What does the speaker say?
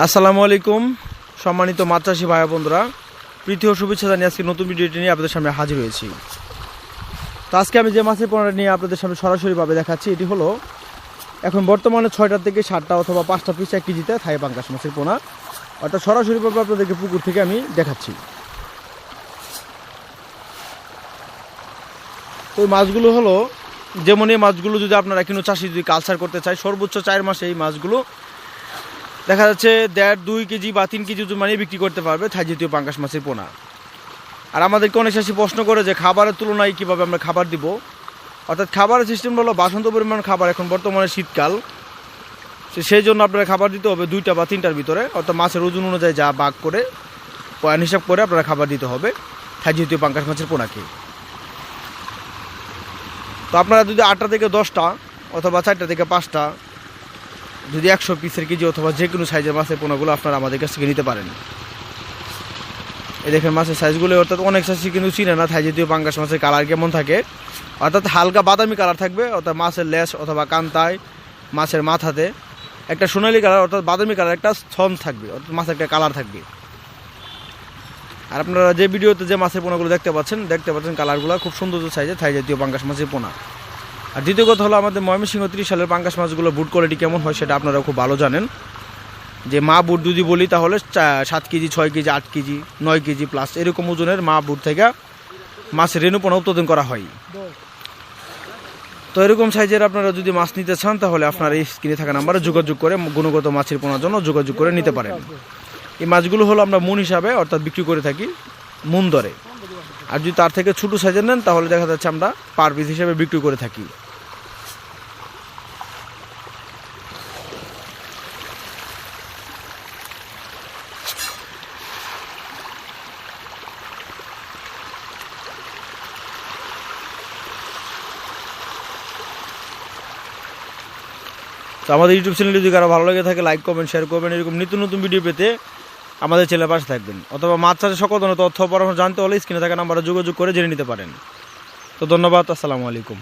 আসসালামু আলাইকুম সম্মানিত মাছ চাষি ভাই বন্ধুরা, প্রীতি ও শুভেচ্ছা জানিয়ে আজকে নতুন ভিডিওটি নিয়ে আপনাদের সামনে হাজির হয়েছি। তো আজকে আমি যে মাছের পোনাটা নিয়ে আপনাদের সামনে সরাসরিভাবে দেখাচ্ছি, এটি হলো এখন বর্তমানে 6টা থেকে 7টা অথবা 5টা পিস 1 কেজিতে থাই পাঙ্গাস মাছের পোনা, অর্থাৎ সরাসরিভাবে আপনাদেরকে পুকুর থেকে আমি দেখাচ্ছি। তো এই মাছগুলো হলো যেমন এই মাছগুলো যদি আপনারা কোনো চাষি যদি কালচার করতে চায়, সর্বোচ্চ 4 মাসে এই মাছগুলো দেখা যাচ্ছে 1.5-2 কেজি বা 3 কেজি মানে বিক্রি করতে পারবে থাই জাতীয় পাঙ্গাস মাছের পোনা। আর আমাদেরকে অনেক চাষি প্রশ্ন করে যে খাবারের তুলনায় কীভাবে আমরা খাবার দিব, অর্থাৎ খাবারের সিস্টেম হলো বাসন্ত পরিমাণ খাবার, এখন বর্তমানে শীতকাল, সেই জন্য আপনারা খাবার দিতে হবে 2টা বা 3টার ভিতরে, অর্থাৎ মাছের ওজন অনুযায়ী যা ভাগ করে পয়েন্ট হিসাব করে আপনারা খাবার দিতে হবে থাই জাতীয় পাঙ্গাস মাছের পোনাকে। তো আপনারা যদি 8টা থেকে 10টা অথবা 4টা থেকে 5টা যদি 100 পিসের কেজি অথবা যে কোনো সাইজের মাছের পোনাগুলো আপনারা আমাদের কাছ থেকে নিতে পারেন। এই দেখেন মাছের সাইজগুলো, অর্থাৎ অনেক চাষি কিন্তু চিনে না থাই জাতীয় পাঙ্গাস মাছের কালার কেমন থাকে, অর্থাৎ হালকা বাদামি কালার থাকবে, অর্থাৎ মাছের লেজ অথবা কান্তায় মাছের মাথাতে একটা সোনালি কালার অর্থাৎ বাদামি কালার একটা স্তন থাকবে, অর্থাৎ মাছের একটা কালার থাকবে। আর আপনারা যে ভিডিওতে যে মাছের পোনাগুলো দেখতে পাচ্ছেন কালারগুলো খুব সুন্দর সাইজের থাই জাতীয় পাঙ্গাস মাছের পোনা। আর দ্বিতীয় কথা হলো আমাদের ময়মনসিংহ 30 সালের পাঙ্গাস মাছগুলো বুট কোয়ালিটি কেমন হয় সেটা আপনারা খুব ভালো জানেন। যে মা বুট যদি বলি তাহলে 7 KG, 6 KG, 8 KG, 9 KG plus এরকম ওজনের মা বুট থেকে মাছের রেণু পোনা উৎপাদন করা হয়। তো এরকম সাইজের আপনারা যদি মাছ নিতে চান তাহলে আপনারা এই স্ক্রিনে থাকা নাম্বারে যোগাযোগ করে গুণগত মাছের পোনার জন্য যোগাযোগ করে নিতে পারেন। এই মাছগুলো হলো আমরা মন হিসাবে অর্থাৎ বিক্রি করে থাকি মন দরে, আর যদি তার থেকে ছোটো সাইজের নেন তাহলে দেখা যাচ্ছে আমরা পার পিস হিসেবে বিক্রি করে থাকি। তো আমাদের ইউটিউব চ্যানেলে যদি কারো ভালো লাগে থাকে লাইক কমেন্ট শেয়ার করবেন, এরকম নিত্য নতুন ভিডিও পেতে আমাদের চ্যানেলের পাশে থাকবেন, অথবা মাছ চাষের সকল ধরনের তথ্য পরামর্শ জানতে হলে স্ক্রিনে থাকা নাম্বারে যোগাযোগ করে জেনে নিতে পারেন। তো ধন্যবাদ, আসসালামু আলাইকুম।